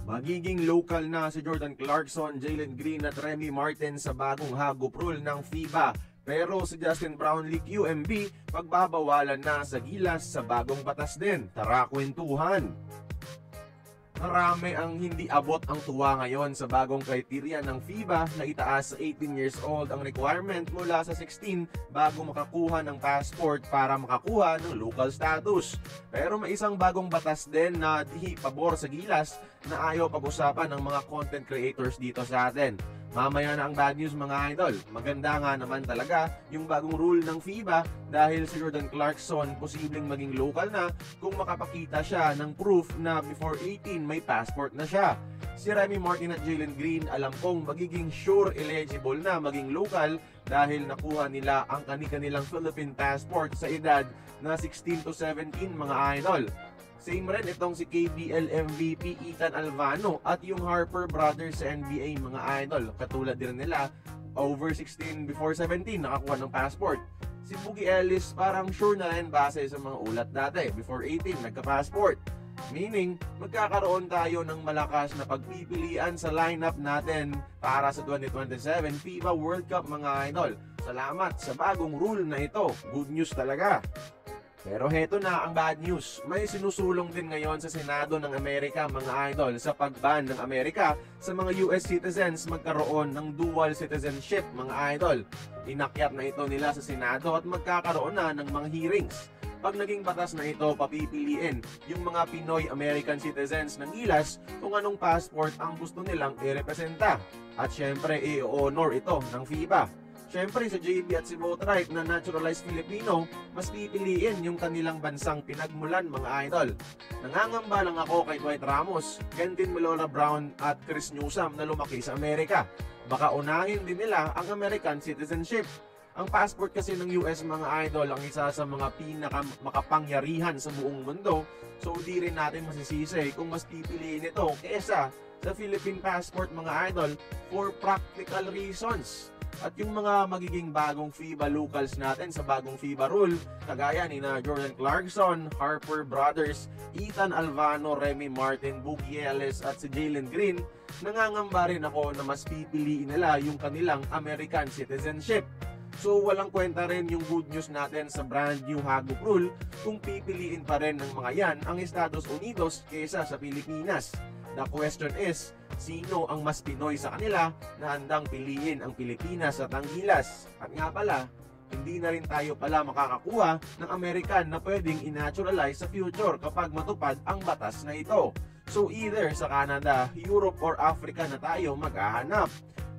Magiging local na si Jordan Clarkson, Jalen Green at Remy Martin sa bagong hagop rule ng FIBA. Pero si Justin Brownlee QMB, pagbabawalan na sa gilas sa bagong batas din. Tara kwentuhan! Marami ang hindi abot ang tuwa ngayon sa bagong kriteriya ng FIBA na itaas sa 18 years old ang requirement mula sa 16 bago makakuha ng passport para makakuha ng local status. Pero may isang bagong batas din na di pabor sa gilas na ayaw pag-usapan ng mga content creators dito sa atin. Mamaya na ang bad news mga idol. Maganda nga naman talaga yung bagong rule ng FIBA dahil si Jordan Clarkson posibleng maging local na kung makapakita siya ng proof na before 18 may passport na siya. Si Remy Martin at Jalen Green alam kong magiging sure eligible na maging local dahil nakuha nila ang kanilang Philippine passport sa edad na 16 to 17 mga idol. Same rin itong si KBL MVP Ethan Alvano at yung Harper brothers sa NBA mga idol. Katulad din nila, over 16 before 17 nakakuha ng passport. Si Boogie Ellis parang sure na rin base sa mga ulat dati. Before 18 nagka-passport. Meaning, magkakaroon tayo ng malakas na pagpipilian sa lineup natin para sa 2027 FIBA World Cup mga idol. Salamat sa bagong rule na ito. Good news talaga. Pero heto na ang bad news. May sinusulong din ngayon sa Senado ng Amerika mga idol sa pagban ng Amerika sa mga US citizens magkaroon ng dual citizenship mga idol. Inakyat na ito nila sa Senado at magkakaroon na ng mga hearings. Pag naging batas na ito, papipiliin yung mga Pinoy American citizens ng gilas kung anong passport ang gusto nilang i-representa. At syempre, i-honor ito ng FIBA. Siyempre sa JB at si Boatwright na naturalized Filipino, mas pipiliin yung kanilang bansang pinagmulan mga idol. Nangangamba lang ako kay Dwight Ramos, Kentin Malona Brown at Chris Newsome na lumaki sa Amerika. Baka unahin din nila ang American citizenship. Ang passport kasi ng US mga idol ang isa sa mga makapangyarihan sa buong mundo, so di rin natin masisisi kung mas pipiliin ito kesa sa Philippine passport mga idol for practical reasons. At yung mga magiging bagong FIBA locals natin sa bagong FIBA rule, kagaya ni na Jordan Clarkson, Harper brothers, Ethan Alvano, Remy Martin, Boogie Ellis at si Jalen Green, nangangamba rin ako na mas pipiliin nila yung kanilang American citizenship. So walang kwenta rin yung good news natin sa brand new hagop rule kung pipiliin pa rin ng mga yan ang Estados Unidos kaysa sa Pilipinas. The question is, sino ang mas Pinoy sa kanila na handang piliin ang Pilipinas at ang gilas? At nga pala, hindi na rin tayo pala makakakuha ng American na pwedeng inaturalize sa future kapag matupad ang batas na ito. So either sa Canada, Europe or Africa na tayo maghahanap.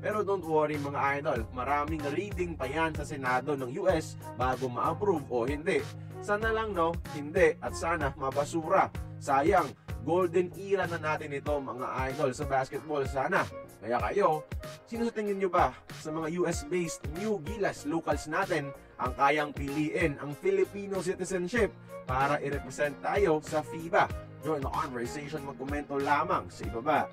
Pero don't worry mga idol, maraming reading pa yan sa Senado ng US bago ma-approve o hindi. Sana lang no, hindi at sana mabasura. Sayang, golden era na natin ito mga idol sa basketball sana. Kaya kayo, sino sa tingin nyo ba sa mga US-based new gilas locals natin ang kayang piliin ang Filipino citizenship para i-represent tayo sa FIBA? Join the conversation, magkomento lamang sa ibaba.